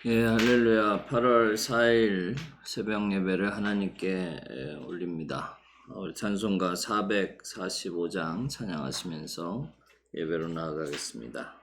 예, 할렐루야. 8월 4일 새벽 예배를 하나님께 올립니다. 우리 찬송가 445장 찬양하시면서 예배로 나아가겠습니다.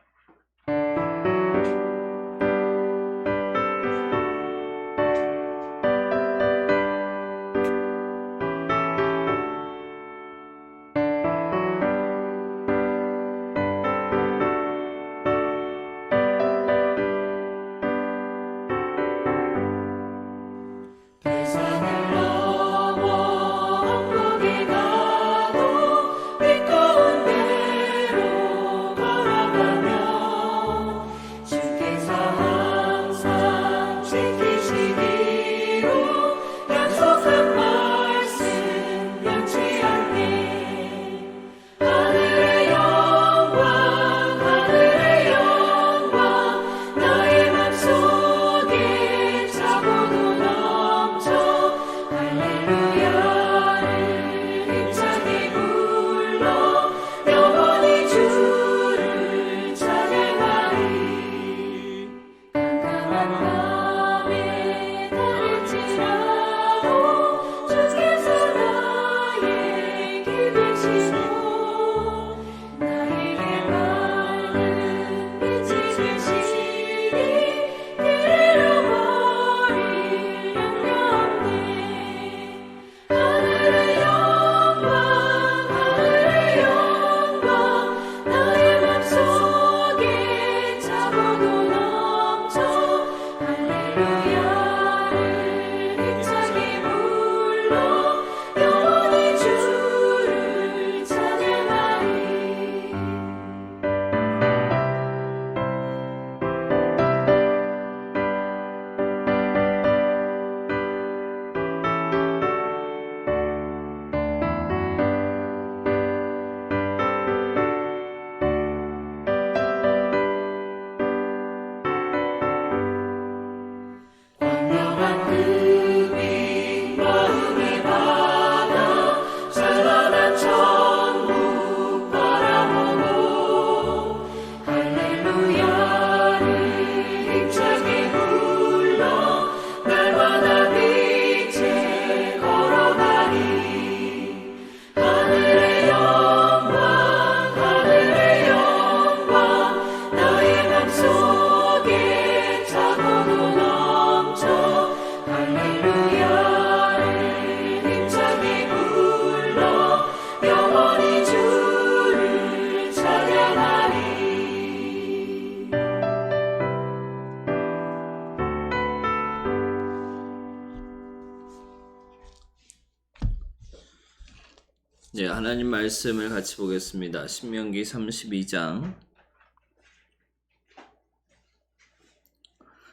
네, 하나님 말씀을 같이 보겠습니다. 신명기 32장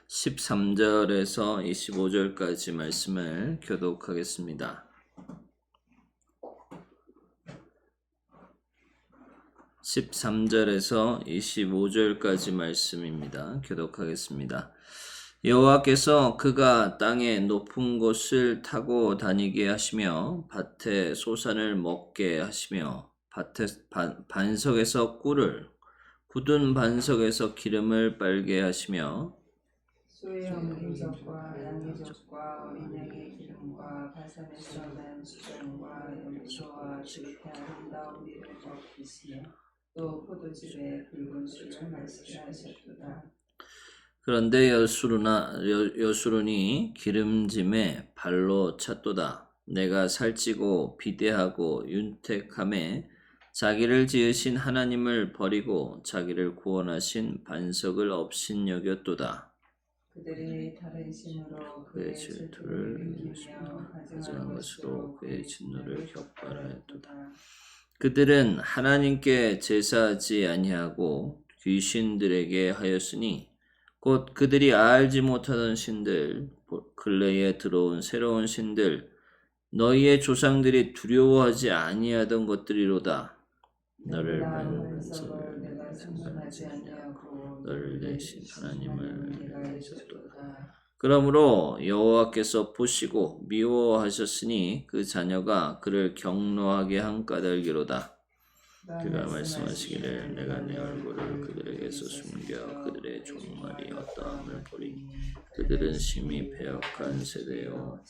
13절에서 25절까지 말씀을 교독하겠습니다. 13절에서 25절까지 말씀입니다. 교독하겠습니다. 여호와께서 그가 땅의 높은 곳을 타고 다니게 하시며 밭에 소산을 먹게 하시며 밭에 반석에서 꿀을 굳은 반석에서 기름을 빨게 하시며 소의 어린 젖과 양의 젖과 어린 양의 기름과 바산에서 난 수정과 염소와 주의 아름다운 밀을 먹이시며 또 포도즙에 붉은 술을 마시게 하셨도다. 그런데 여수론이 기름짐에 발로 찼도다. 내가 살찌고 비대하고 윤택함에 자기를 지으신 하나님을 버리고 자기를 구원하신 반석을 업신여겼도다. 그들이 다른 신으로 그의 질투를 가져간 것으로 그의 진노를 격발하였도다. 그들은 하나님께 제사하지 아니하고 귀신들에게 하였으니 곧 그들이 알지 못하던 신들, 근래에 들어온 새로운 신들, 너희의 조상들이 두려워하지 아니하던 것들이로다. 너를 반석을 내가 상관하지 아니하고 너를 대신 하나님을 내셨도다. 그러므로 여호와께서 보시고 미워하셨으니 그 자녀가 그를 경노하게 한 까닭이로다. 그가 말씀하시기를 내가 내 얼굴을 그들에게서 숨겨 그들의 종말이 어떠함을 보리니 그들은 심히 패역한 세대요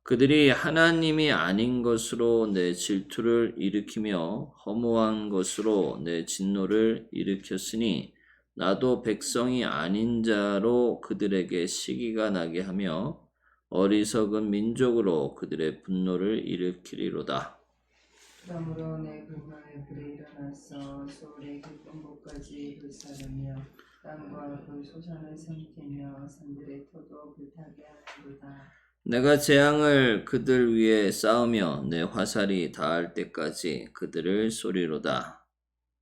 그들이 하나님이 아닌 것으로 내 질투를 일으키며 허무한 것으로 내 진노를 일으켰으니 나도 백성이 아닌 자로 그들에게 시기가 나게 하며 어리석은 민족으로 그들의 분노를 일으키리로다. 그러므로 내 불만의 불이 일어나서 소울의 깊은 곳까지 불사르며 땅과 그 소산을 삼키며 산들의 터도 불타게 하는도다. 내가 재앙을 그들 위에 쌓으며 내 화살이 닿을 때까지 그들을 쏘리로다.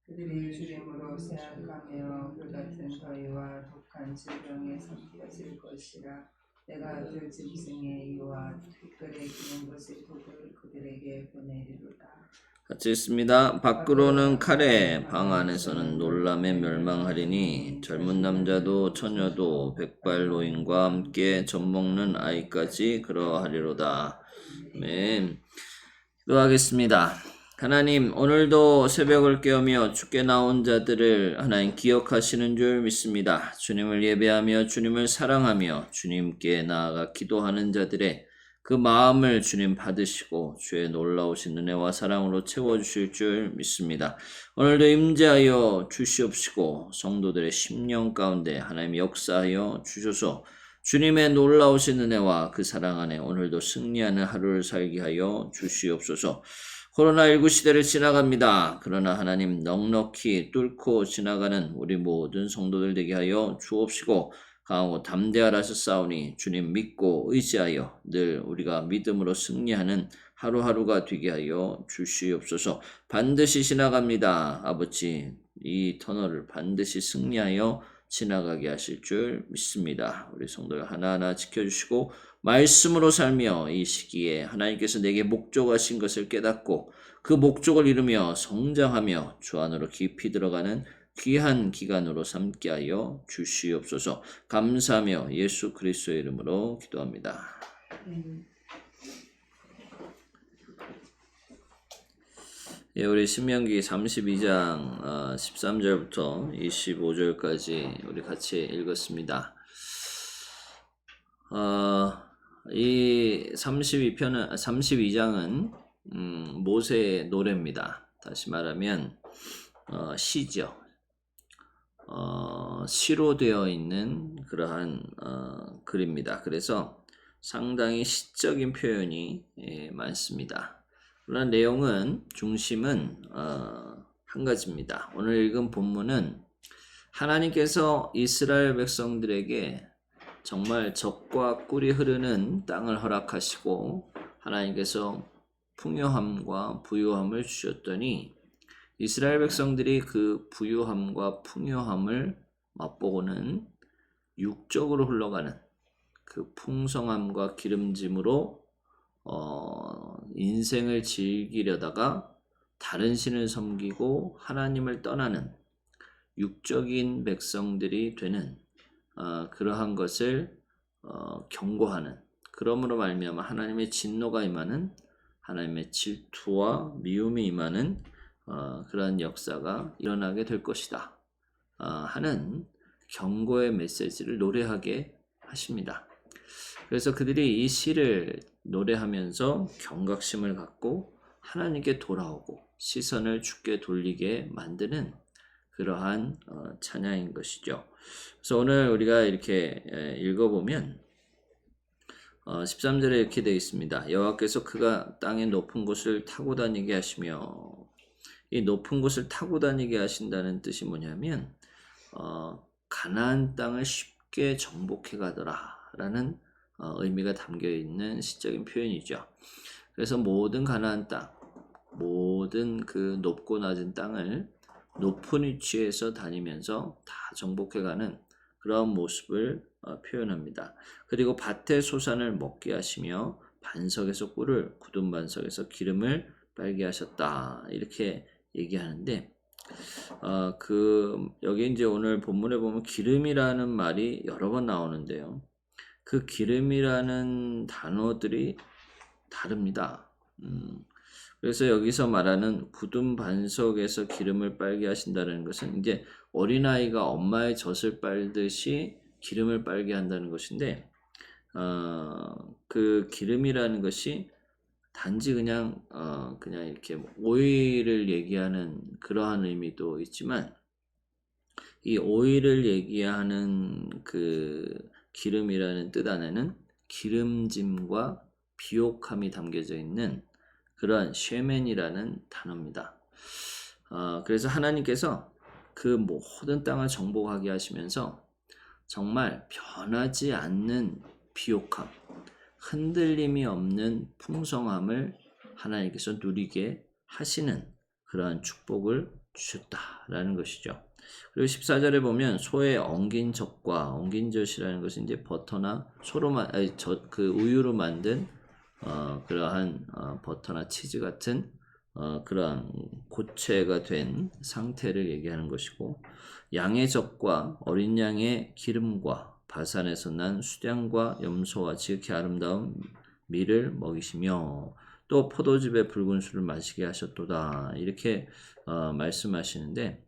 그들이 주림으로 세악하며 불같은 더위와 독한 질병에 삼켜질 것이라. 내가 그 짐승의 이와 티끌에 기는 것의 독을 그들에게 보내리로다. 같이 읽습니다. 밖으로는 칼에 방 안에서는 놀람에 멸망하리니 젊은 남자도 처녀도 백발 노인과 함께 젖먹는 아이까지 그러하리로다. 아멘. 기도하겠습니다. 하나님, 오늘도 새벽을 깨우며 주께 나온 자들을 하나님 기억하시는 줄 믿습니다. 주님을 예배하며 주님을 사랑하며 주님께 나아가 기도하는 자들의 그 마음을 주님 받으시고 주의 놀라우신 은혜와 사랑으로 채워주실 줄 믿습니다. 오늘도 임재하여 주시옵시고 성도들의 심령 가운데 하나님 역사하여 주셔서 주님의 놀라우신 은혜와 그 사랑 안에 오늘도 승리하는 하루를 살게 하여 주시옵소서. 코로나19 시대를 지나갑니다. 그러나 하나님 넉넉히 뚫고 지나가는 우리 모든 성도들 되게 하여 주옵시고 강하고 담대하라 하셨사오니 주님 믿고 의지하여 늘 우리가 믿음으로 승리하는 하루하루가 되게 하여 주시옵소서. 반드시 지나갑니다. 아버지, 이 터널을 반드시 승리하여 지나가게 하실 줄 믿습니다. 우리 성도들 하나하나 지켜주시고 말씀으로 살며 이 시기에 하나님께서 내게 목적하신 것을 깨닫고 그 목적을 이루며 성장하며 주 안으로 깊이 들어가는 귀한 기간으로 삼게 하여 주시옵소서. 감사하며 예수 그리스도의 이름으로 기도합니다. 예, 우리 신명기 32장 13절부터 25절까지 우리 같이 읽었습니다. 이 32장은 모세의 노래입니다. 다시 말하면 시죠. 시로 되어 있는 그러한 글입니다. 그래서 상당히 시적인 표현이 많습니다. 그러나 내용은 중심은 한 가지입니다. 오늘 읽은 본문은 하나님께서 이스라엘 백성들에게 정말 젖과 꿀이 흐르는 땅을 허락하시고 하나님께서 풍요함과 부유함을 주셨더니 이스라엘 백성들이 그 부유함과 풍요함을 맛보고는 육적으로 흘러가는 그 풍성함과 기름짐으로 인생을 즐기려다가 다른 신을 섬기고 하나님을 떠나는 육적인 백성들이 되는 그러한 것을 경고하는, 그러므로 말미암아 하나님의 진노가 임하는, 하나님의 질투와 미움이 임하는 그러한 역사가 일어나게 될 것이다 하는 경고의 메시지를 노래하게 하십니다. 그래서 그들이 이 시를 노래하면서 경각심을 갖고 하나님께 돌아오고 시선을 주께 돌리게 만드는 그러한 찬양인 것이죠. 그래서 오늘 우리가 이렇게 읽어보면 13절에 이렇게 되어 있습니다. 여호와께서 그가 땅의 높은 곳을 타고 다니게 하시며, 이 높은 곳을 타고 다니게 하신다는 뜻이 뭐냐면 가나안 땅을 쉽게 정복해 가더라 라는 의미가 담겨 있는 시적인 표현이죠. 그래서 모든 가나안 땅, 모든 그 높고 낮은 땅을 높은 위치에서 다니면서 다 정복해가는 그런 모습을 표현합니다. 그리고 밭의 소산을 먹게 하시며 반석에서 꿀을, 굳은 반석에서 기름을 빨게 하셨다 이렇게 얘기하는데 여기 이제 오늘 본문에 보면 기름이라는 말이 여러 번 나오는데요. 그 기름이라는 단어들이 다릅니다. 그래서 여기서 말하는 굳은 반석에서 기름을 빨게 하신다는 것은 이제 어린아이가 엄마의 젖을 빨듯이 기름을 빨게 한다는 것인데, 그 기름이라는 것이 단지 그냥 이렇게 오일을 얘기하는 그러한 의미도 있지만, 이 오일을 얘기하는 그 기름이라는 뜻 안에는 기름짐과 비옥함이 담겨져 있는 그러한 쉐멘이라는 단어입니다. 그래서 하나님께서 그 모든 땅을 정복하게 하시면서 정말 변하지 않는 비옥함, 흔들림이 없는 풍성함을 하나님께서 누리게 하시는 그러한 축복을 주셨다라는 것이죠. 그리고 14절에 보면 소의 엉긴 젖이라는 것은 이제 버터나 그 우유로 만든 그러한 버터나 치즈 같은 그러한 고체가 된 상태를 얘기하는 것이고, 양의 젖과 어린 양의 기름과 바산에서 난 수량과 염소와 지극히 아름다운 밀을 먹이시며 또 포도즙의 붉은 술을 마시게 하셨도다, 이렇게 말씀하시는데,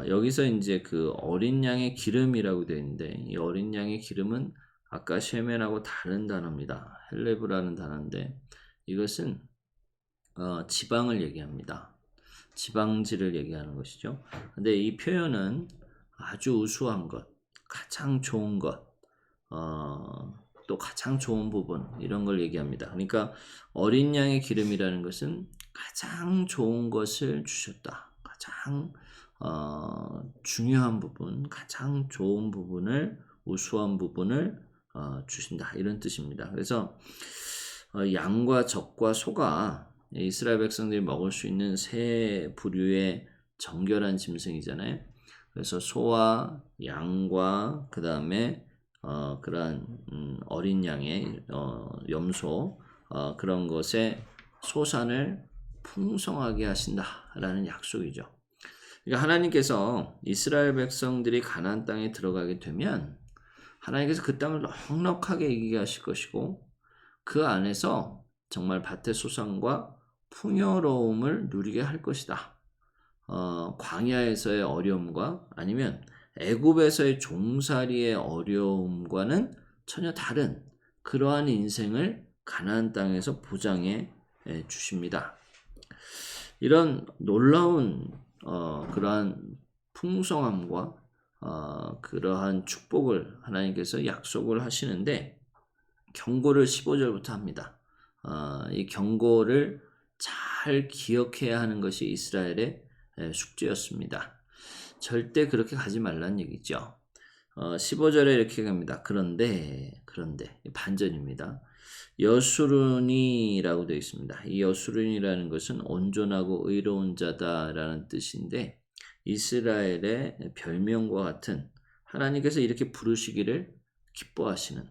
여기서 이제 그 어린 양의 기름이라고 되어 있는데, 이 어린 양의 기름은 아까 쉐멘하고 다른 단어입니다. 헬레브라는 단어인데, 이것은 지방을 얘기합니다. 지방지를 얘기하는 것이죠. 근데 이 표현은 아주 우수한 것, 가장 좋은 것, 또 가장 좋은 부분, 이런 걸 얘기합니다. 그러니까 어린 양의 기름이라는 것은 가장 좋은 것을 주셨다. 가장 중요한 부분, 가장 좋은 부분을, 우수한 부분을 주신다, 이런 뜻입니다. 그래서 양과 젖과 소가 이스라엘 백성들이 먹을 수 있는 세 부류의 정결한 짐승이잖아요. 그래서 소와 양과 그 다음에 그러한 어린 양의 염소, 그런 것의 소산을 풍성하게 하신다라는 약속이죠. 그러니까 하나님께서 이스라엘 백성들이 가나안 땅에 들어가게 되면 하나님께서 그 땅을 넉넉하게 이기게 하실 것이고, 그 안에서 정말 밭의 소산과 풍요로움을 누리게 할 것이다. 광야에서의 어려움과 아니면 애굽에서의 종살이의 어려움과는 전혀 다른 그러한 인생을 가나안 땅에서 보장해 주십니다. 이런 놀라운 그러한 풍성함과 그러한 축복을 하나님께서 약속을 하시는데, 경고를 15절부터 합니다. 이 경고를 잘 기억해야 하는 것이 이스라엘의 숙제였습니다. 절대 그렇게 가지 말라는 얘기죠. 15절에 이렇게 갑니다. 그런데 반전입니다. 여수룬이라고 되어 있습니다. 이 여수룬이라는 것은 온전하고 의로운 자다라는 뜻인데, 이스라엘의 별명과 같은, 하나님께서 이렇게 부르시기를 기뻐하시는,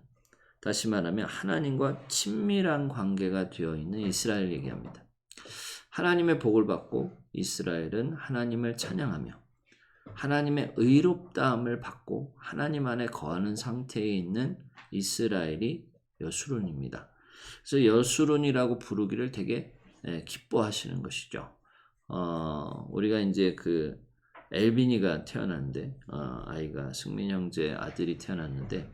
다시 말하면 하나님과 친밀한 관계가 되어 있는 이스라엘 얘기합니다. 하나님의 복을 받고 이스라엘은 하나님을 찬양하며 하나님의 의롭다함을 받고 하나님 안에 거하는 상태에 있는 이스라엘이 여수룬입니다. 그래서 여수룬이라고 부르기를 되게 기뻐하시는 것이죠. 우리가 이제 그 엘빈이가 태어났는데, 아이가 승민 형제 아들이 태어났는데,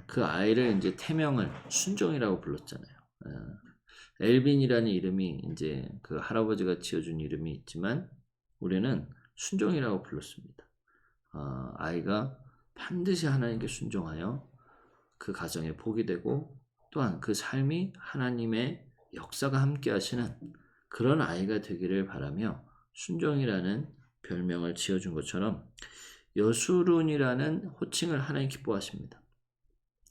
그 아이를 이제 태명을 순종이라고 불렀잖아요. 엘빈이라는 이름이 이제 그 할아버지가 지어준 이름이 있지만 우리는 순종이라고 불렀습니다. 아이가 반드시 하나님께 순종하여 그 가정에 복이 되고, 또한 그 삶이 하나님의 역사가 함께 하시는 그런 아이가 되기를 바라며 순종이라는 별명을 지어준 것처럼 여수룬이라는 호칭을 하나님 기뻐하십니다.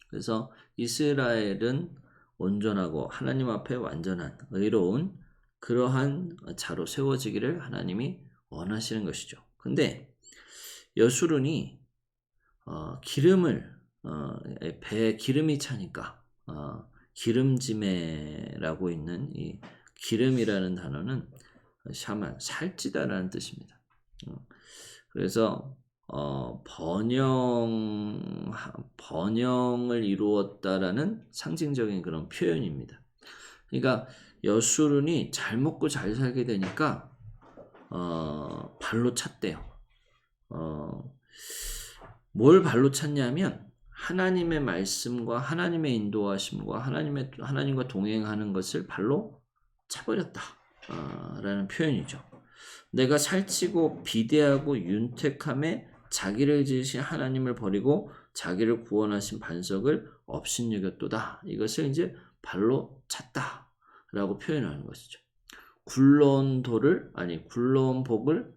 그래서 이스라엘은 온전하고 하나님 앞에 완전한 의로운 그러한 자로 세워지기를 하나님이 원하시는 것이죠. 근데 여수룬이 배에 기름이 차니까 기름짐에라고 있는 이 기름이라는 단어는 샤만, 살찌다라는 뜻입니다. 그래서 번영을 이루었다라는 상징적인 그런 표현입니다. 그러니까 여수룬이 잘 먹고 잘 살게 되니까 발로 찼대요. 뭘 발로 찼냐면 하나님의 말씀과 하나님의 인도하심과 하나님과 동행하는 것을 발로 차버렸다. 라는 표현이죠. 내가 살찌고 비대하고 윤택함에 자기를 지으신 하나님을 버리고 자기를 구원하신 반석을 업신여겼도다. 이것을 이제 발로 찼다. 라고 표현하는 것이죠. 굴러온 복을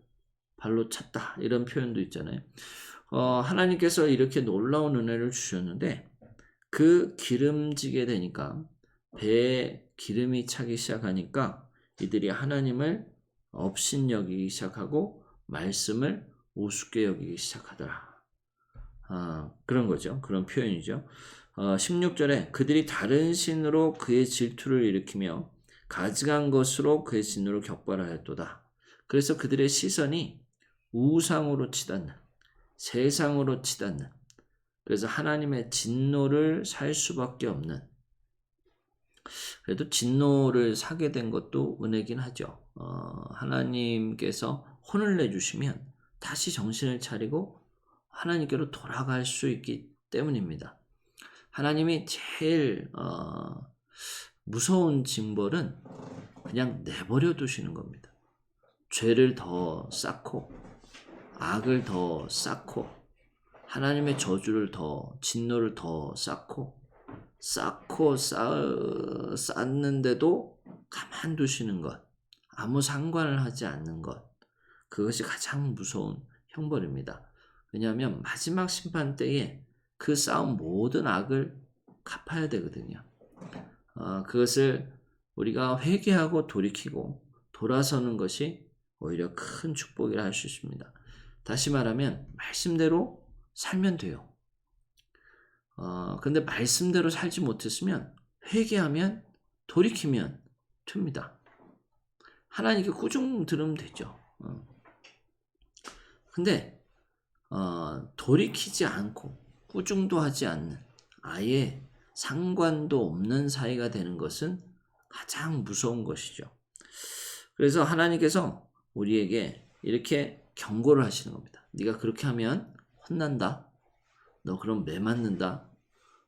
발로 찼다. 이런 표현도 있잖아요. 하나님께서 이렇게 놀라운 은혜를 주셨는데 그 기름지게 되니까 배에 기름이 차기 시작하니까 이들이 하나님을 업신여기기 시작하고 말씀을 우습게 여기기 시작하더라. 그런 거죠. 그런 표현이죠. 16절에 그들이 다른 신으로 그의 질투를 일으키며 가증한 것으로 그의 진노를 격발하였도다. 그래서 그들의 시선이 우상으로 치닫는, 세상으로 치닫는, 그래서 하나님의 진노를 살 수밖에 없는, 그래도 진노를 사게 된 것도 은혜긴 하죠. 하나님께서 혼을 내주시면 다시 정신을 차리고 하나님께로 돌아갈 수 있기 때문입니다. 하나님이 제일 무서운 징벌은 그냥 내버려 두시는 겁니다. 죄를 더 쌓고 악을 더 쌓고 하나님의 저주를 더 진노를 더 쌓고 쌓는데도 가만두시는 것, 아무 상관을 하지 않는 것, 그것이 가장 무서운 형벌입니다. 왜냐하면 마지막 심판 때에 그 쌓은 모든 악을 갚아야 되거든요. 그것을 우리가 회개하고 돌이키고 돌아서는 것이 오히려 큰 축복이라 할 수 있습니다. 다시 말하면 말씀대로 살면 돼요. 근데 말씀대로 살지 못했으면 회개하면 돌이키면 됩니다. 하나님께 꾸중 들으면 되죠. 근데 돌이키지 않고 꾸중도 하지 않는 아예 상관도 없는 사이가 되는 것은 가장 무서운 것이죠. 그래서 하나님께서 우리에게 이렇게 경고를 하시는 겁니다. 네가 그렇게 하면 혼난다. 너 그럼 매 맞는다.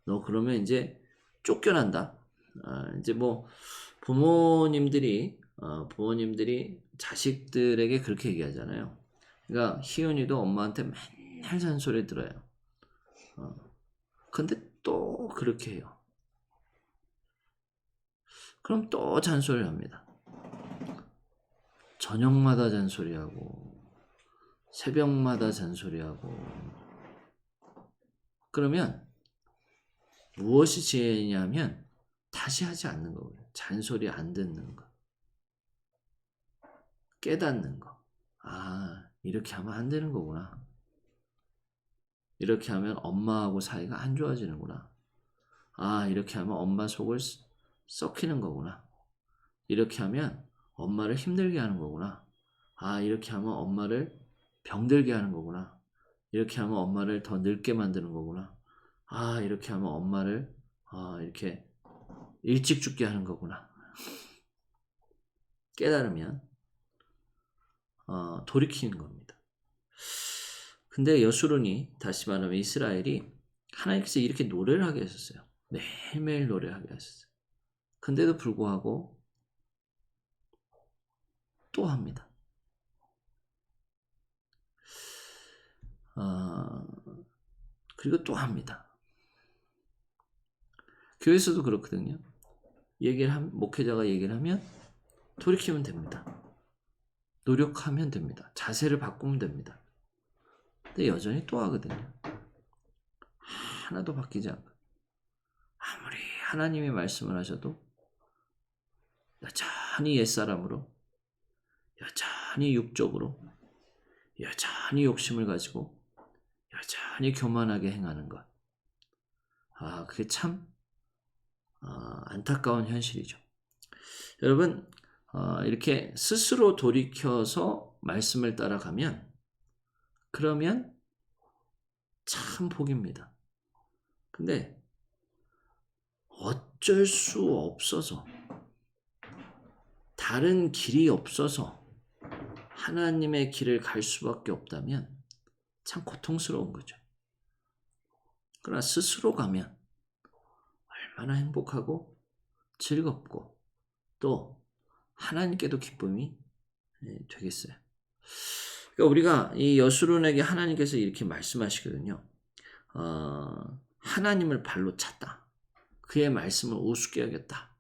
너 그러면 이제 쫓겨난다. 이제 뭐 부모님들이 자식들에게 그렇게 얘기하잖아요. 그러니까 희은이도 엄마한테 맨날 잔소리 들어요. 근데 또 그렇게 해요. 그럼 또 잔소리를 합니다. 저녁마다 잔소리하고 새벽마다 잔소리하고 그러면 무엇이 죄냐면 다시 하지 않는 거고요. 잔소리 안 듣는 거. 깨닫는 거. 이렇게 하면 안 되는 거구나. 이렇게 하면 엄마하고 사이가 안 좋아지는구나. 이렇게 하면 엄마 속을 썩히는 거구나. 이렇게 하면 엄마를 힘들게 하는 거구나. 이렇게 하면 엄마를 병들게 하는 거구나. 이렇게 하면 엄마를 더 늙게 만드는 거구나. 이렇게 하면 엄마를 이렇게 일찍 죽게 하는 거구나. 깨달으면 돌이키는 겁니다. 근데 여수론이 다시 말하면 이스라엘이 하나님께서 이렇게 노래를 하게 하셨어요. 매일매일 노래하게 하셨어요. 근데도 불구하고 또 합니다. 그리고 또 합니다. 교회에서도 그렇거든요. 목회자가 얘기를 하면 돌이키면 됩니다. 노력하면 됩니다. 자세를 바꾸면 됩니다. 근데 여전히 또 하거든요. 하나도 바뀌지 않고 아무리 하나님이 말씀을 하셔도 여전히 옛사람으로, 여전히 육적으로, 여전히 욕심을 가지고 여전히 교만하게 행하는 것. 그게 참 안타까운 현실이죠. 여러분, 이렇게 스스로 돌이켜서 말씀을 따라가면 그러면 참 복입니다. 근데 어쩔 수 없어서 다른 길이 없어서 하나님의 길을 갈 수밖에 없다면 참 고통스러운 거죠. 그러나 스스로 가면 얼마나 행복하고 즐겁고 또 하나님께도 기쁨이 되겠어요. 그러니까 우리가 이 여수론에게 하나님께서 이렇게 말씀하시거든요. 하나님을 발로 찼다. 그의 말씀을 우습게 여겼다.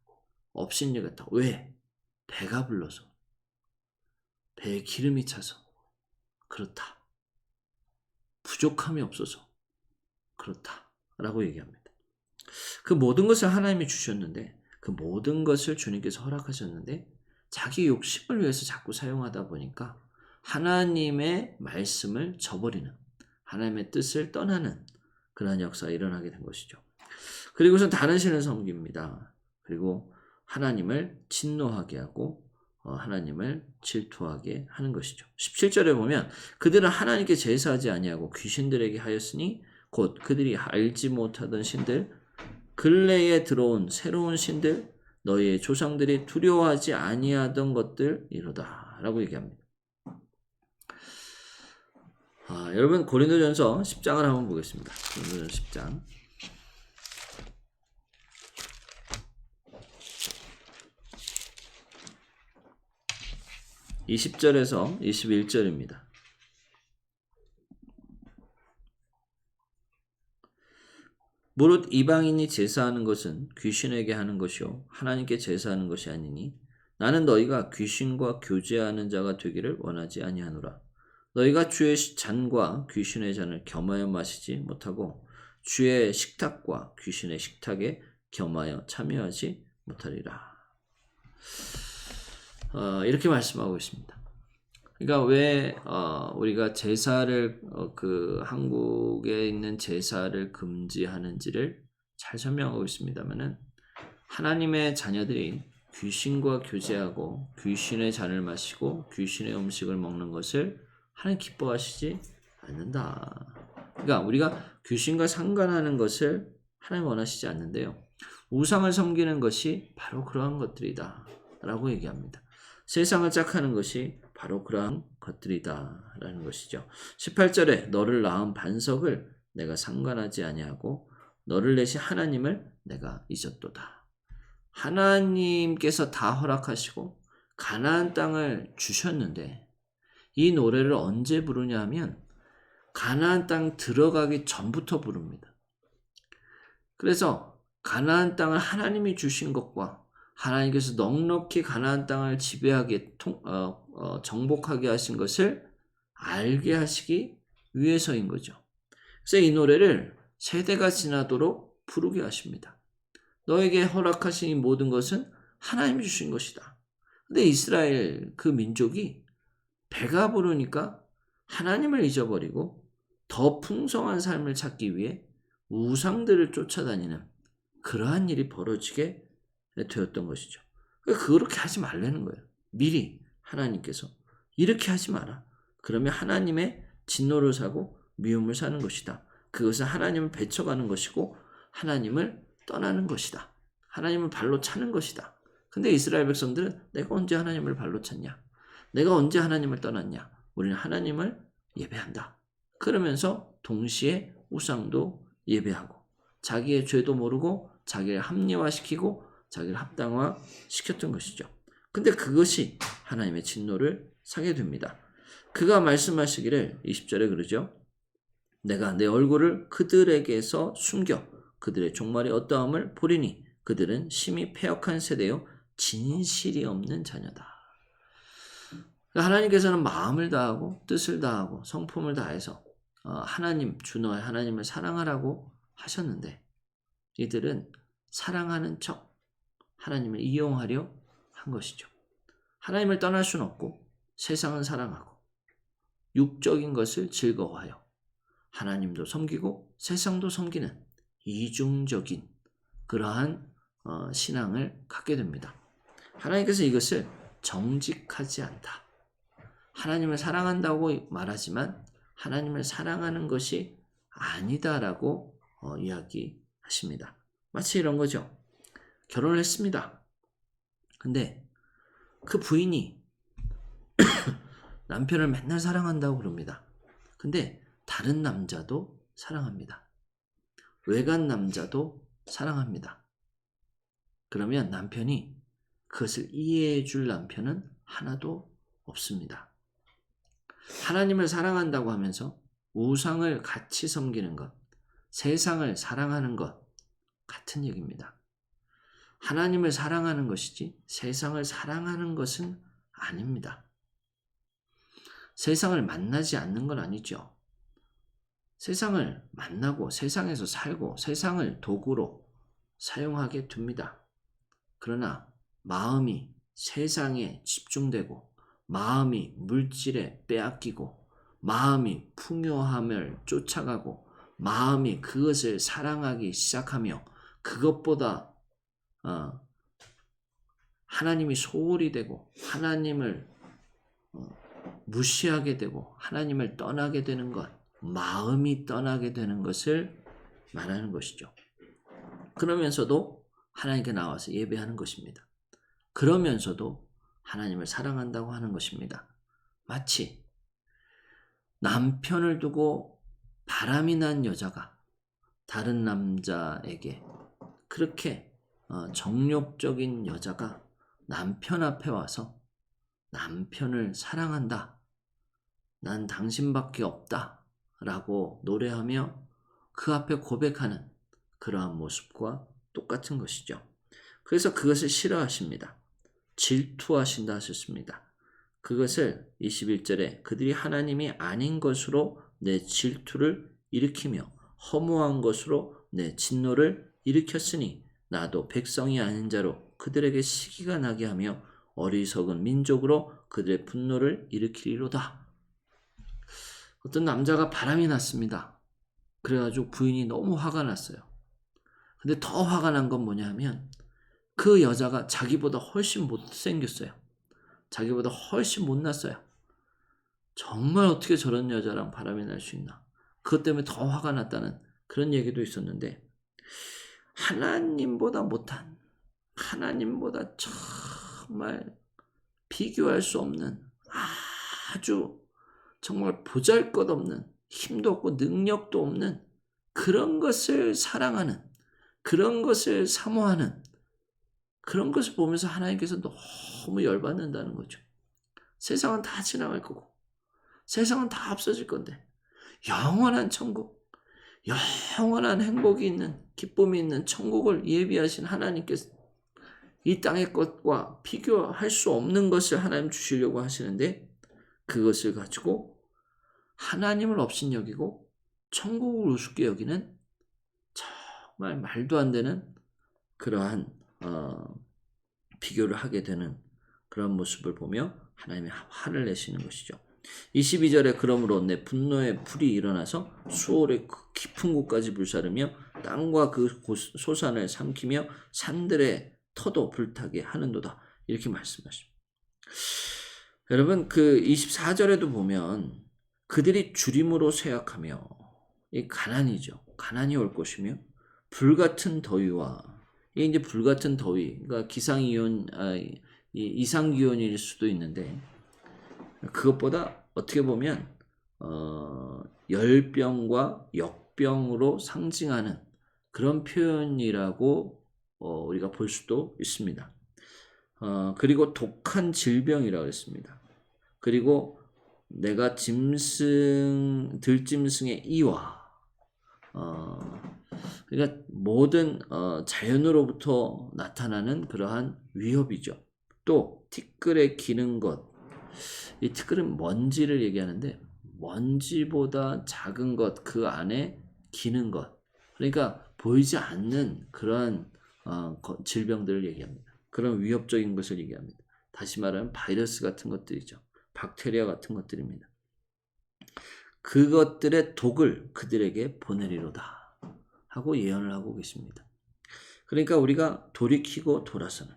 업신여겼다. 왜? 배가 불러서. 배에 기름이 차서. 그렇다. 부족함이 없어서. 그렇다. 라고 얘기합니다. 그 모든 것을 하나님이 주셨는데 그 모든 것을 주님께서 허락하셨는데 자기 욕심을 위해서 자꾸 사용하다 보니까 하나님의 말씀을 저버리는, 하나님의 뜻을 떠나는 그러한 역사가 일어나게 된 것이죠. 그리고선 다른 신을 섬깁니다. 그리고 하나님을 진노하게 하고 하나님을 질투하게 하는 것이죠. 17절에 보면 그들은 하나님께 제사하지 아니하고 귀신들에게 하였으니 곧 그들이 알지 못하던 신들, 근래에 들어온 새로운 신들, 너희의 조상들이 두려워하지 아니하던 것들이로다 라고 얘기합니다. 여러분 고린도전서 10장을 한번 보겠습니다. 고린도전서 10장 20절에서 21절입니다. 무릇 이방인이 제사하는 것은 귀신에게 하는 것이요 하나님께 제사하는 것이 아니니 나는 너희가 귀신과 교제하는 자가 되기를 원하지 아니하노라. 너희가 주의 잔과 귀신의 잔을 겸하여 마시지 못하고 주의 식탁과 귀신의 식탁에 겸하여 참여하지 못하리라. 이렇게 말씀하고 있습니다. 그러니까 왜 우리가 제사를 그 한국에 있는 제사를 금지하는지를 잘 설명하고 있습니다만은 하나님의 자녀들이 귀신과 교제하고 귀신의 잔을 마시고 귀신의 음식을 먹는 것을 하나님 기뻐하시지 않는다. 그러니까 우리가 귀신과 상관하는 것을 하나님 원하시지 않는데요. 우상을 섬기는 것이 바로 그러한 것들이다 라고 얘기합니다. 세상을 짝하는 것이 바로 그러한 것들이다 라는 것이죠. 18절에 너를 낳은 반석을 내가 상관하지 아니하고 너를 내신 하나님을 내가 잊었도다. 하나님께서 다 허락하시고 가나안 땅을 주셨는데 이 노래를 언제 부르냐 하면 가나안 땅 들어가기 전부터 부릅니다. 그래서 가나안 땅을 하나님이 주신 것과 하나님께서 넉넉히 가나안 땅을 지배하게 정복하게 하신 것을 알게 하시기 위해서인 거죠. 그래서 이 노래를 세대가 지나도록 부르게 하십니다. 너에게 허락하신 이 모든 것은 하나님이 주신 것이다. 근데 이스라엘 그 민족이 배가 부르니까 하나님을 잊어버리고 더 풍성한 삶을 찾기 위해 우상들을 쫓아다니는 그러한 일이 벌어지게 되었던 것이죠. 그렇게 하지 말라는 거예요. 미리 하나님께서 이렇게 하지 마라. 그러면 하나님의 진노를 사고 미움을 사는 것이다. 그것은 하나님을 배척하는 것이고 하나님을 떠나는 것이다. 하나님을 발로 차는 것이다. 근데 이스라엘 백성들은 내가 언제 하나님을 발로 찼냐? 내가 언제 하나님을 떠났냐? 우리는 하나님을 예배한다. 그러면서 동시에 우상도 예배하고 자기의 죄도 모르고 자기를 합리화시키고 자기를 합당화시켰던 것이죠. 근데 그것이 하나님의 진노를 사게 됩니다. 그가 말씀하시기를 20절에 그러죠. 내가 내 얼굴을 그들에게서 숨겨 그들의 종말이 어떠함을 보리니 그들은 심히 패역한 세대요 진실이 없는 자녀다. 하나님께서는 마음을 다하고 뜻을 다하고 성품을 다해서 하나님 주너의 하나님을 사랑하라고 하셨는데 이들은 사랑하는 척 하나님을 이용하려 한 것이죠. 하나님을 떠날 수는 없고 세상은 사랑하고 육적인 것을 즐거워하여 하나님도 섬기고 세상도 섬기는 이중적인 그러한 신앙을 갖게 됩니다. 하나님께서 이것을 정직하지 않다. 하나님을 사랑한다고 말하지만 하나님을 사랑하는 것이 아니다라고 이야기하십니다. 마치 이런 거죠. 결혼을 했습니다. 근데 그 부인이 남편을 맨날 사랑한다고 그럽니다. 근데 다른 남자도 사랑합니다. 외간 남자도 사랑합니다. 그러면 남편이 그것을 이해해 줄 남편은 하나도 없습니다. 하나님을 사랑한다고 하면서 우상을 같이 섬기는 것, 세상을 사랑하는 것 같은 얘기입니다. 하나님을 사랑하는 것이지 세상을 사랑하는 것은 아닙니다. 세상을 만나지 않는 건 아니죠. 세상을 만나고 세상에서 살고 세상을 도구로 사용하게 둡니다. 그러나 마음이 세상에 집중되고 마음이 물질에 빼앗기고 마음이 풍요함을 쫓아가고 마음이 그것을 사랑하기 시작하며 그것보다 하나님이 소홀히 되고 하나님을 무시하게 되고 하나님을 떠나게 되는 것, 마음이 떠나게 되는 것을 말하는 것이죠. 그러면서도 하나님께 나와서 예배하는 것입니다. 그러면서도 하나님을 사랑한다고 하는 것입니다. 마치 남편을 두고 바람이 난 여자가 다른 남자에게 그렇게 정욕적인 여자가 남편 앞에 와서 남편을 사랑한다. 난 당신밖에 없다. 라고 노래하며 그 앞에 고백하는 그러한 모습과 똑같은 것이죠. 그래서 그것을 싫어하십니다. 질투하신다 하셨습니다. 그것을 21절에 그들이 하나님이 아닌 것으로 내 질투를 일으키며 허무한 것으로 내 진노를 일으켰으니 나도 백성이 아닌 자로 그들에게 시기가 나게 하며 어리석은 민족으로 그들의 분노를 일으키리로다. 어떤 남자가 바람이 났습니다. 그래가지고 부인이 너무 화가 났어요. 근데 더 화가 난 건 뭐냐 하면 그 여자가 자기보다 훨씬 못생겼어요. 자기보다 훨씬 못났어요. 정말 어떻게 저런 여자랑 바람이 날 수 있나. 그것 때문에 더 화가 났다는 그런 얘기도 있었는데 하나님보다 못한, 하나님보다 정말 비교할 수 없는 아주 정말 보잘것없는 힘도 없고 능력도 없는 그런 것을 사랑하는 그런 것을 사모하는 그런 것을 보면서 하나님께서 너무 열받는다는 거죠. 세상은 다 지나갈 거고 세상은 다 없어질 건데 영원한 천국, 영원한 행복이 있는 기쁨이 있는 천국을 예비하신 하나님께서 이 땅의 것과 비교할 수 없는 것을 하나님 주시려고 하시는데 그것을 가지고 하나님을 업신여기고 천국을 우습게 여기는 정말 말도 안 되는 그러한 비교를 하게 되는 그런 모습을 보며 하나님이 화를 내시는 것이죠. 22절에 그러므로 내 분노의 불이 일어나서 수월의 깊은 곳까지 불사르며 땅과 그 소산을 삼키며 산들의 터도 불타게 하는도다. 이렇게 말씀하십니다. 여러분 그 24절에도 보면 그들이 주림으로 쇠약하며 이 가난이죠. 가난이 올 것이며 불같은 더위와 이게 이제 불같은 더위, 그러니까 기상이온, 이상기온일 수도 있는데 그것보다 어떻게 보면 열병과 역병으로 상징하는 그런 표현이라고 우리가 볼 수도 있습니다. 그리고 독한 질병이라고 했습니다. 그리고 내가 들짐승의 이와 그러니까 모든 자연으로부터 나타나는 그러한 위협이죠. 또 티끌에 기는 것, 이 티끌은 먼지를 얘기하는데 먼지보다 작은 것, 그 안에 기는 것, 그러니까 보이지 않는 그러한 질병들을 얘기합니다. 그런 위협적인 것을 얘기합니다. 다시 말하면 바이러스 같은 것들이죠. 박테리아 같은 것들입니다. 그것들의 독을 그들에게 보내리로다 하고 예언을 하고 계십니다. 그러니까 우리가 돌이키고 돌아서는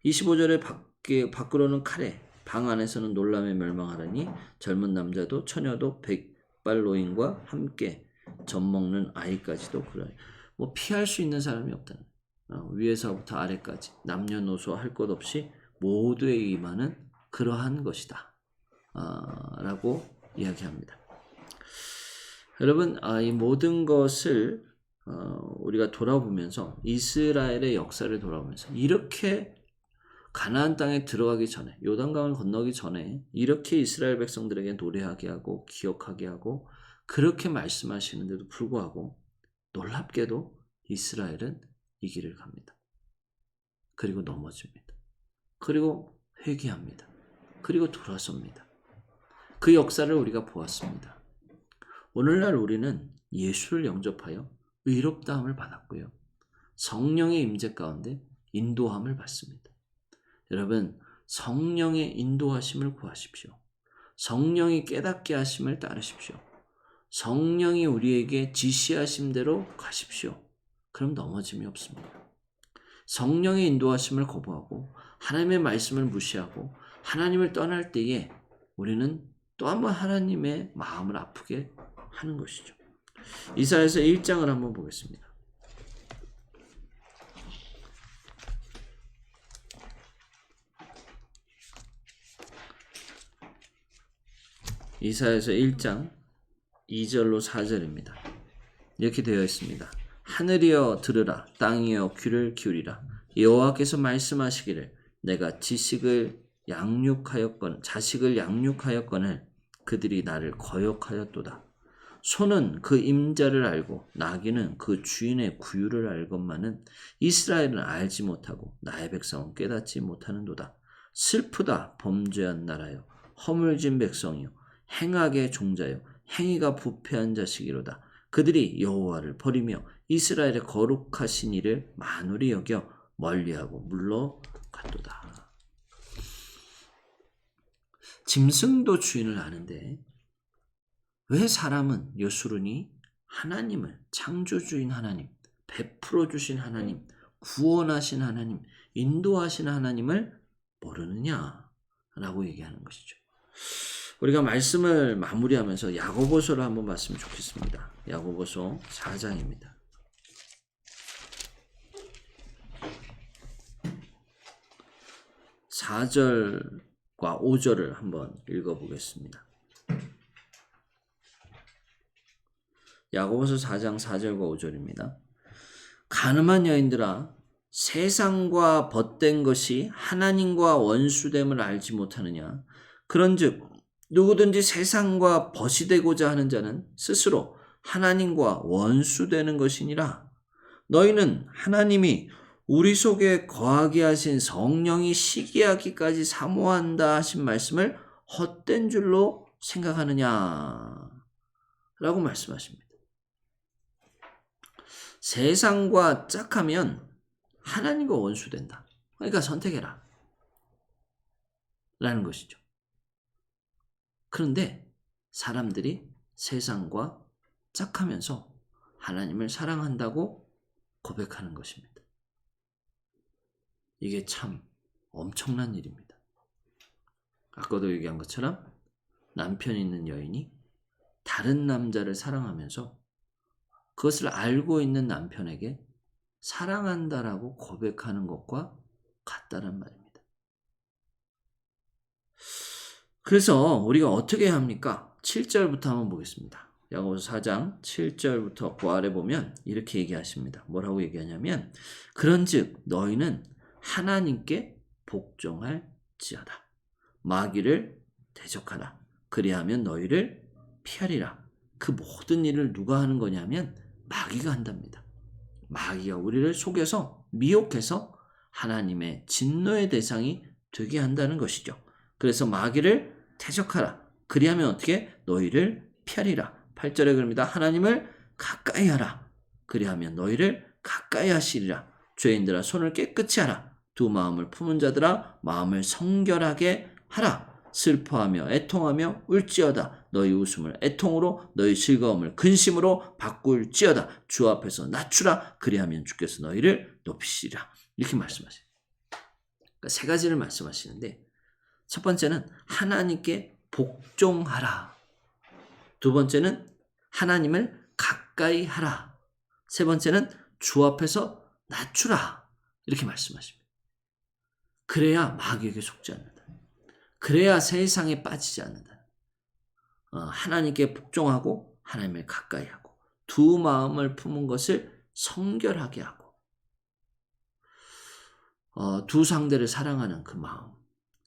25절에 밖으로는 칼에 방 안에서는 놀람에 멸망하라니 젊은 남자도 처녀도 백발 노인과 함께 젖먹는 아이까지도 그러니 뭐 피할 수 있는 사람이 없다는 위에서부터 아래까지 남녀노소 할 것 없이 모두에게 임하는 그러한 것이다 라고 이야기합니다. 여러분, 이 모든 것을 우리가 돌아보면서, 이스라엘의 역사를 돌아보면서, 이렇게 가나안 땅에 들어가기 전에, 요단강을 건너기 전에 이렇게 이스라엘 백성들에게 노래하게 하고 기억하게 하고 그렇게 말씀하시는데도 불구하고 놀랍게도 이스라엘은 이 길을 갑니다. 그리고 넘어집니다. 그리고 회개합니다. 그리고 돌아섭니다. 그 역사를 우리가 보았습니다. 오늘날 우리는 예수를 영접하여 의롭다함을 받았고요. 성령의 임재 가운데 인도함을 받습니다. 여러분, 성령의 인도하심을 구하십시오. 성령이 깨닫게 하심을 따르십시오. 성령이 우리에게 지시하신 대로 가십시오. 그럼 넘어짐이 없습니다. 성령의 인도하심을 거부하고 하나님의 말씀을 무시하고 하나님을 떠날 때에 우리는 또 한번 하나님의 마음을 아프게 하는 것이죠. 이사야서 1장을 한번 보겠습니다. 이사야서 1장 2절로 4절입니다. 이렇게 되어 있습니다. 하늘이여 들으라, 땅이여 귀를 기울이라. 여호와께서 말씀하시기를 내가 자식을 양육하였거늘 그들이 나를 거역하였도다. 소는 그 임자를 알고 나귀는 그 주인의 구유를 알건만은 이스라엘은 알지 못하고 나의 백성은 깨닫지 못하는도다. 슬프다 범죄한 나라여, 허물진 백성이요, 행악의 종자요, 행위가 부패한 자식이로다. 그들이 여호와를 버리며 이스라엘의 거룩하신 이를 만홀히 여겨 멀리하고 물러갔도다. 짐승도 주인을 아는데 왜 사람은 여수르니 하나님을, 창조주인 하나님, 베풀어 주신 하나님, 구원하신 하나님, 인도하신 하나님을 모르느냐라고 얘기하는 것이죠. 우리가 말씀을 마무리하면서 야고보서를 한번 봤으면 좋겠습니다. 야고보서 4장입니다. 4절과 5절을 한번 읽어보겠습니다. 야고보서 4장 4절과 5절입니다. 가늠한 여인들아, 세상과 벗된 것이 하나님과 원수됨을 알지 못하느냐? 그런즉 누구든지 세상과 벗이 되고자 하는 자는 스스로 하나님과 원수되는 것이니라. 너희는 하나님이 우리 속에 거하게 하신 성령이 시기하기까지 사모한다 하신 말씀을 헛된 줄로 생각하느냐? 라고 말씀하십니다. 세상과 짝하면 하나님과 원수된다. 그러니까 선택해라. 라는 것이죠. 그런데 사람들이 세상과 짝하면서 하나님을 사랑한다고 고백하는 것입니다. 이게 참 엄청난 일입니다. 아까도 얘기한 것처럼 남편이 있는 여인이 다른 남자를 사랑하면서 그것을 알고 있는 남편에게 사랑한다라고 고백하는 것과 같다는 말입니다. 그래서 우리가 어떻게 해야 합니까? 7절부터 한번 보겠습니다. 야고보서 4장 7절부터 그 아래 보면 이렇게 얘기하십니다. 뭐라고 얘기하냐면 그런즉 너희는 하나님께 복종할지어다. 마귀를 대적하라. 그리하면 너희를 피하리라. 그 모든 일을 누가 하는 거냐면 마귀가 한답니다. 마귀가 우리를 속여서 미혹해서 하나님의 진노의 대상이 되게 한다는 것이죠. 그래서 마귀를 대적하라. 그리하면 어떻게? 너희를 피하리라. 8절에 그럽니다. 하나님을 가까이 하라. 그리하면 너희를 가까이 하시리라. 죄인들아 손을 깨끗이 하라. 두 마음을 품은 자들아 마음을 성결하게 하라. 슬퍼하며 애통하며 울지어다. 너희 웃음을 애통으로 너희 즐거움을 근심으로 바꿀지어다. 주 앞에서 낮추라. 그리하면 주께서 너희를 높이시리라. 이렇게 말씀하세요. 그러니까 세 가지를 말씀하시는데 첫 번째는 하나님께 복종하라. 두 번째는 하나님을 가까이 하라. 세 번째는 주 앞에서 낮추라. 이렇게 말씀하십니다. 그래야 마귀에게 속지 않는다. 그래야 세상에 빠지지 않는다. 하나님께 복종하고 하나님을 가까이 하고 두 마음을 품은 것을 성결하게 하고 두 상대를 사랑하는 그 마음,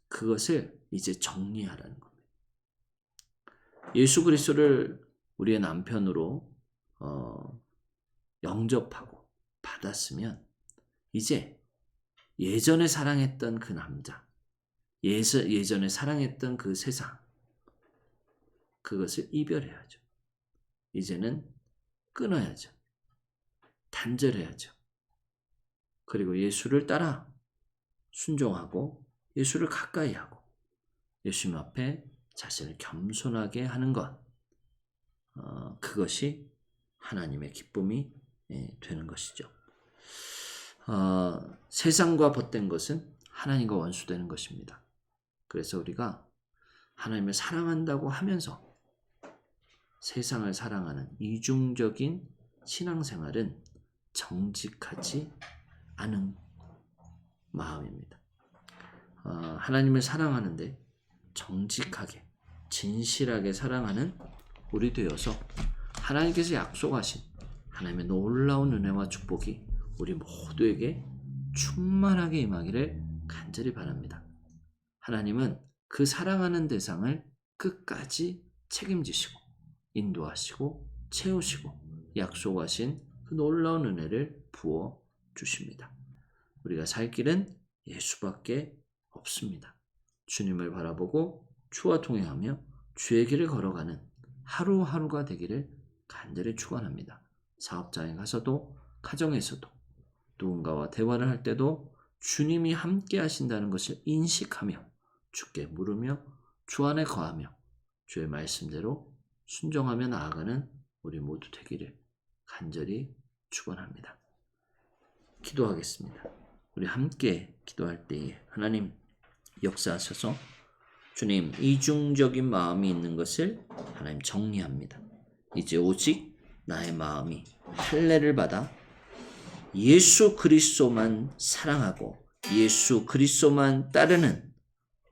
그것을 이제 정리하라는 겁니다. 예수 그리스도를 우리의 남편으로 영접하고 받았으면 이제 예전에 사랑했던 그 남자, 예전에 사랑했던 그 세상, 그것을 이별해야죠. 이제는 끊어야죠. 단절해야죠. 그리고 예수를 따라 순종하고 예수를 가까이 하고 예수님 앞에 자신을 겸손하게 하는 것, 그것이 하나님의 기쁨이 되는 것이죠. 세상과 벗된 것은 하나님과 원수되는 것입니다. 그래서 우리가 하나님을 사랑한다고 하면서 세상을 사랑하는 이중적인 신앙생활은 정직하지 않은 마음입니다. 하나님을 사랑하는데 정직하게, 진실하게 사랑하는 우리 되어서 하나님께서 약속하신 하나님의 놀라운 은혜와 축복이 우리 모두에게 충만하게 임하기를 간절히 바랍니다. 하나님은 그 사랑하는 대상을 끝까지 책임지시고 인도하시고 채우시고 약속하신 그 놀라운 은혜를 부어 주십니다. 우리가 살 길은 예수밖에 없습니다. 주님을 바라보고 주와 동행하며 주의 길을 걸어가는 하루하루가 되기를 간절히 축원합니다. 사업장에 가서도 가정에서도 누군가와 대화를 할 때도 주님이 함께 하신다는 것을 인식하며 주께 물으며 주 안에 거하며 주의 말씀대로 순종하며 나아가는 우리 모두 되기를 간절히 축원합니다. 기도하겠습니다. 우리 함께 기도할 때에 하나님 역사하셔서 주님 이중적인 마음이 있는 것을 하나님 정리합니다. 이제 오직 나의 마음이 할례를 받아 예수 그리스도만 사랑하고 예수 그리스도만 따르는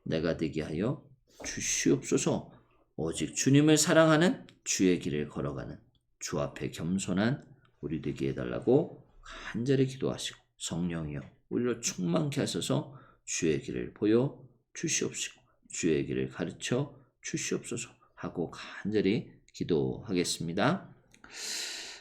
내가 되게 하여 주시옵소서. 오직 주님을 사랑하는 주의 길을 걸어가는 주 앞에 겸손한 우리 되게 해달라고 간절히 기도하시고 성령이여 우리로 충만케 하셔서 주의 길을 보여 주시옵시고 주의 길을 가르쳐 주시옵소서 하고 간절히 기도하겠습니다.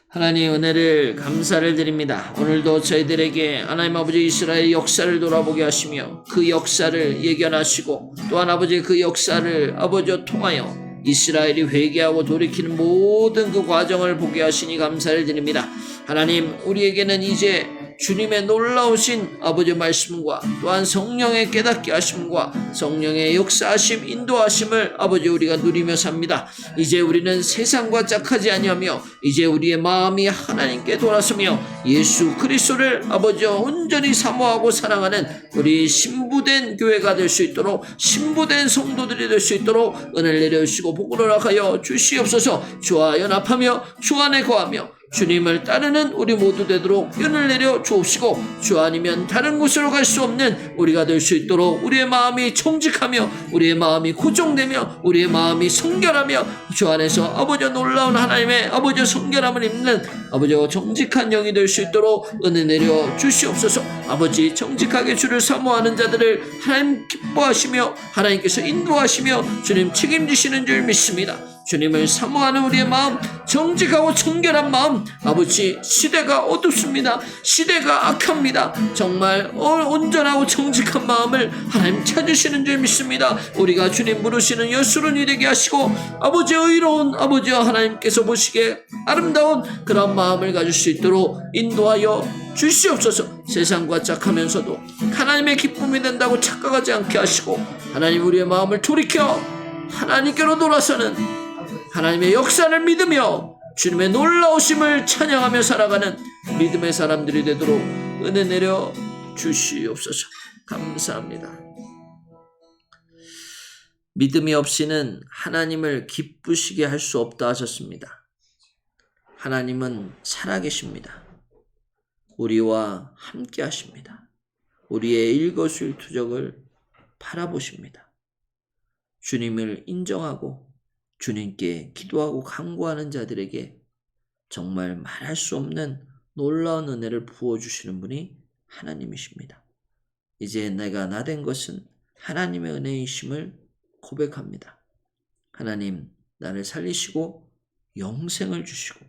하나님 은혜를 감사를 드립니다. 오늘도 저희들에게 하나님 아버지 이스라엘 역사를 돌아보게 하시며 그 역사를 예견하시고 또한 아버지 그 역사를 아버지와 통하여 이스라엘이 회개하고 돌이키는 모든 그 과정을 보게 하시니 감사를 드립니다. 하나님 우리에게는 이제 주님의 놀라우신 아버지 말씀과 또한 성령의 깨닫게 하심과 성령의 역사하심 인도하심을 아버지 우리가 누리며 삽니다. 이제 우리는 세상과 짝하지 아니하며 이제 우리의 마음이 하나님께 돌아서며 예수 그리스도를 아버지와 온전히 사모하고 사랑하는 우리 신부된 교회가 될 수 있도록 신부된 성도들이 될 수 있도록 은혜를 내려주시고 복을 허락하여 주시옵소서. 주와 연합하며 주 안에 거하며 주님을 따르는 우리 모두 되도록 은혜를 내려 주옵시고 주 아니면 다른 곳으로 갈 수 없는 우리가 될 수 있도록 우리의 마음이 정직하며 우리의 마음이 고정되며 우리의 마음이 성결하며 주 안에서 아버지와 놀라운 하나님의 아버지와 성결함을 입는 아버지와 정직한 영이 될 수 있도록 은혜 내려 주시옵소서. 아버지 정직하게 주를 사모하는 자들을 하나님 기뻐하시며 하나님께서 인도하시며 주님 책임지시는 줄 믿습니다. 주님을 사모하는 우리의 마음 정직하고 청결한 마음 아버지 시대가 어둡습니다. 시대가 악합니다. 정말 온전하고 정직한 마음을 하나님 찾으시는 줄 믿습니다. 우리가 주님 부르시는 여수론이 되게 하시고 아버지 의로운 아버지와 하나님께서 보시기에 아름다운 그런 마음을 가질 수 있도록 인도하여 주시옵소서. 세상과 짝하면서도 하나님의 기쁨이 된다고 착각하지 않게 하시고 하나님 우리의 마음을 돌이켜 하나님께로 돌아서는 하나님의 역사를 믿으며 주님의 놀라우심을 찬양하며 살아가는 믿음의 사람들이 되도록 은혜 내려 주시옵소서. 감사합니다. 믿음이 없이는 하나님을 기쁘시게 할 수 없다 하셨습니다. 하나님은 살아계십니다. 우리와 함께 하십니다. 우리의 일거수일투족을 바라보십니다. 주님을 인정하고 주님께 기도하고 간구하는 자들에게 정말 말할 수 없는 놀라운 은혜를 부어주시는 분이 하나님이십니다. 이제 내가 나된 것은 하나님의 은혜이심을 고백합니다. 하나님, 나를 살리시고 영생을 주시고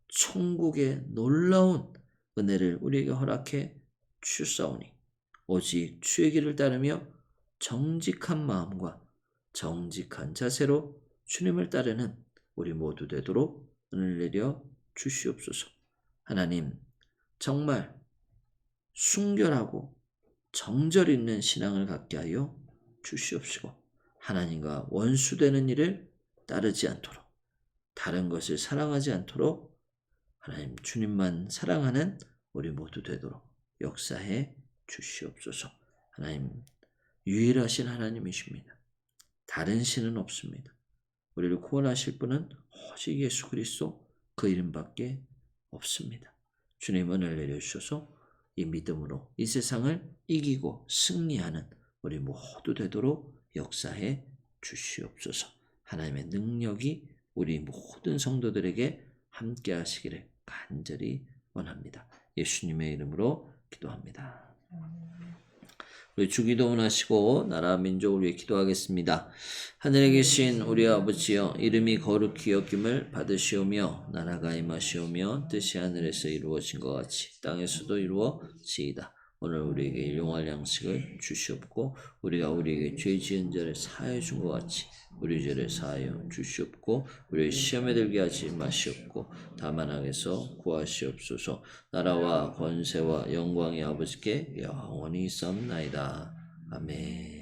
천국의 놀라운 은혜를 우리에게 허락해 주사오니 오직 주의 길을 따르며 정직한 마음과 정직한 자세로 주님을 따르는 우리 모두 되도록 은혜를 내려 주시옵소서. 하나님, 정말 순결하고 정절 있는 신앙을 갖게 하여 주시옵시고 하나님과 원수되는 일을 따르지 않도록 다른 것을 사랑하지 않도록 하나님 주님만 사랑하는 우리 모두 되도록 역사해 주시옵소서. 하나님 유일하신 하나님이십니다. 다른 신은 없습니다. 우리를 구원하실 분은 오직 예수 그리스도 그 이름밖에 없습니다. 주님 은혜를 내려주셔서 이 믿음으로 이 세상을 이기고 승리하는 우리 모두 되도록 역사해 주시옵소서. 하나님의 능력이 우리 모든 성도들에게 함께 하시기를 간절히 원합니다. 예수님의 이름으로 기도합니다. 우리 주기도문 하시고 나라 민족을 위해 기도하겠습니다. 하늘에 계신 우리 아버지여, 이름이 거룩히 여김을 받으시오며 나라가 임하시오며 뜻이 하늘에서 이루어진 것 같이 땅에서도 이루어지이다. 오늘 우리에게 일용할 양식을 주시옵고 우리가 우리에게 죄 지은 자를 사하여 준 것 같이 우리 죄를 사하여 주시옵고 우리를 시험에 들게 하지 마시옵고 다만 악에서 구하시옵소서. 나라와 권세와 영광이 아버지께 영원히 있사옵나이다. 아멘.